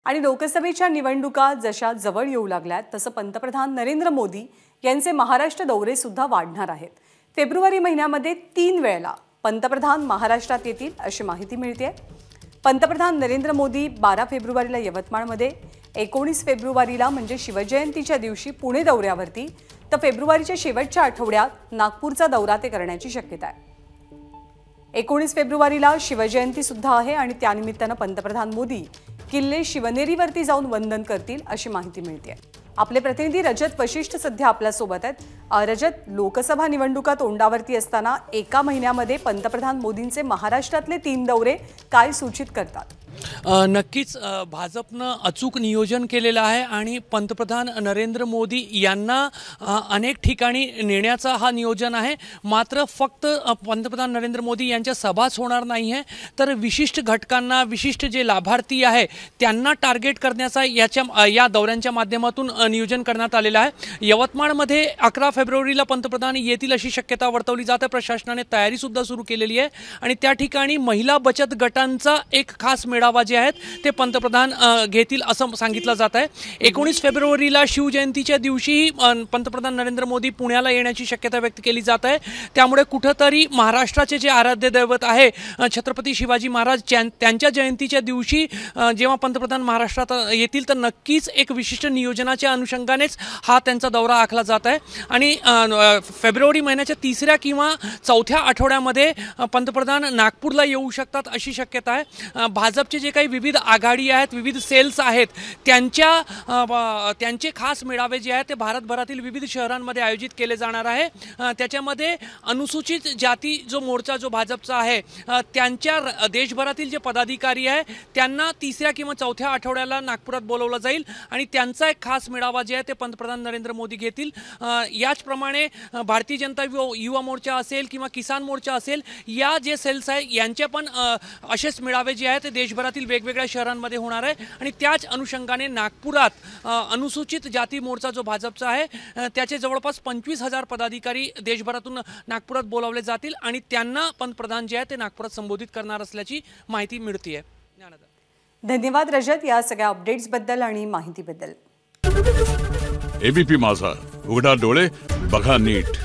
आणि लोकसभेच्या निवडणुका जशा जवळ येऊ लागल्यात तसं पंतप्रधान नरेंद्र मोदी यांचे महाराष्ट्र दौरे सुद्धा वाढणार आहेत। फेब्रुवारी महिन्यामध्ये 3 वेळेला पंतप्रधान महाराष्ट्रात येतील अशी माहिती मिळते। पंतप्रधान नरेंद्र मोदी 12 फेब्रुवारीला यवतमाळमध्ये, 19 फेब्रुवारीला म्हणजे शिवजयंतीच्या दिवशी पुणे दौऱ्यावरती, तर फेब्रुवारीच्या शेवटच्या आठवड्यात नागपूरचा दौरा ते करण्याची शक्यता आहे। 19 फेब्रुवारीला शिवजयंती सुद्धा आहे आणि त्यानिमित्ताने पंतप्रधान मोदी किल्ले शिवनेरीवरती जाऊन वंदन करतील अशी माहिती मिळते। आपले प्रतिनिधी रजत वशिष्ठ सध्या आपल्या सोबत आहेत। रजत, लोकसभा निवडणुका तोंडावरती असताना एका महिन्यामध्ये पंतप्रधान मोदींचे महाराष्ट्रातले 3 दौरे काय सूचित करतात? नक्कीच भाजपनं अचूक नियोजन केलेलं आहे आणि पंतप्रधान नरेंद्र मोदी यांना अनेक ठिकाणी नेण्याचा हा नियोजन आहे। मात्र फक्त पंतप्रधान नरेंद्र मोदी यांच्या सभाच होणार नाही आहे, तर विशिष्ट घटकांना, विशिष्ट जे लाभार्थी आहे त्यांना टार्गेट करण्याचा या दौऱ्यांच्या माध्यमातून नियोजन करण्यात आलेलं आहे। यवतमाळमध्ये 11 फेब्रुवारीला पंतप्रधान येतील अशी शक्यता वर्तवली जाते। प्रशासनाने तयारी सुद्धा सुरू केलेली आहे आणि त्या ठिकाणी महिला बचत गटांचा एक खास मेळावा जे आहेत ते पंतप्रधान घेतील असं सांगितलं जात आहे। 19 फेब्रुवारीला शिवजयंतीच्या दिवशी पंतप्रधान नरेंद्र मोदी पुण्याला येण्याची शक्यता व्यक्त केली जात आहे। त्यामुळे कुठेतरी महाराष्ट्राचे जे आराध्य दैवत आहे छत्रपती शिवाजी महाराज त्यांच्या जयंतीच्या दिवशी जेव्हा पंतप्रधान महाराष्ट्रात येतील तर नक्कीच एक विशिष्ट नियोजनाच्या अनुषंगानेच हा त्यांचा दौरा आखला जात आहे आणि फेब्रुवारी महिन्याच्या 3ऱ्या किंवा 4थ्या आठवड्यामध्ये पंतप्रधान नागपूरला येऊ शकतात अशी शक्यता आहे। भाजपचे जे काही विविध आघाडी आहेत, विविध सेल्स आहेत, त्यांचे खास मेळावे जे आहेत ते भारतभरातील विविध शहरांमध्ये आयोजित केले जाणार आहे। त्याच्यामध्ये अनुसूचित जाती जो मोर्चा जो भाजपचा आहे त्यांच्या देशभरातील जे पदाधिकारी आहे त्यांना 3ऱ्या किंवा 4थ्या आठवड्याला नागपुरात बोलवलं जाईल आणि त्यांचा एक खास मेळावा जे आहे ते पंतप्रधान नरेंद्र मोदी घेतील। याचप्रमाणे भारतीय जनता युवा मोर्चा असेल किंवा किसान मोर्चा असेल, या जे सेल्स आहे यांचे पण असेच मेळावे जे आहेत ते देशभरातील वेगवेगळ्या शहरांमध्ये होणार आहे आणि त्याच अनुषंगाने नागपुरात अनुसूचित जाती मोर्चा जो भाजपचा आहे त्याचे जवळपास 25,000 पदाधिकारी देशभरातून नागपुरात बोलावले जातील आणि त्यांना पंतप्रधान जे आहे ते नागपुरात संबोधित करणार असल्याची माहिती मिळते आहे। धन्यवाद रजत या सगळ्या अपडेट्स बद्दल आणि माहितीबद्दल। एबीपी माझा, उघडा डोळे बघा नीट।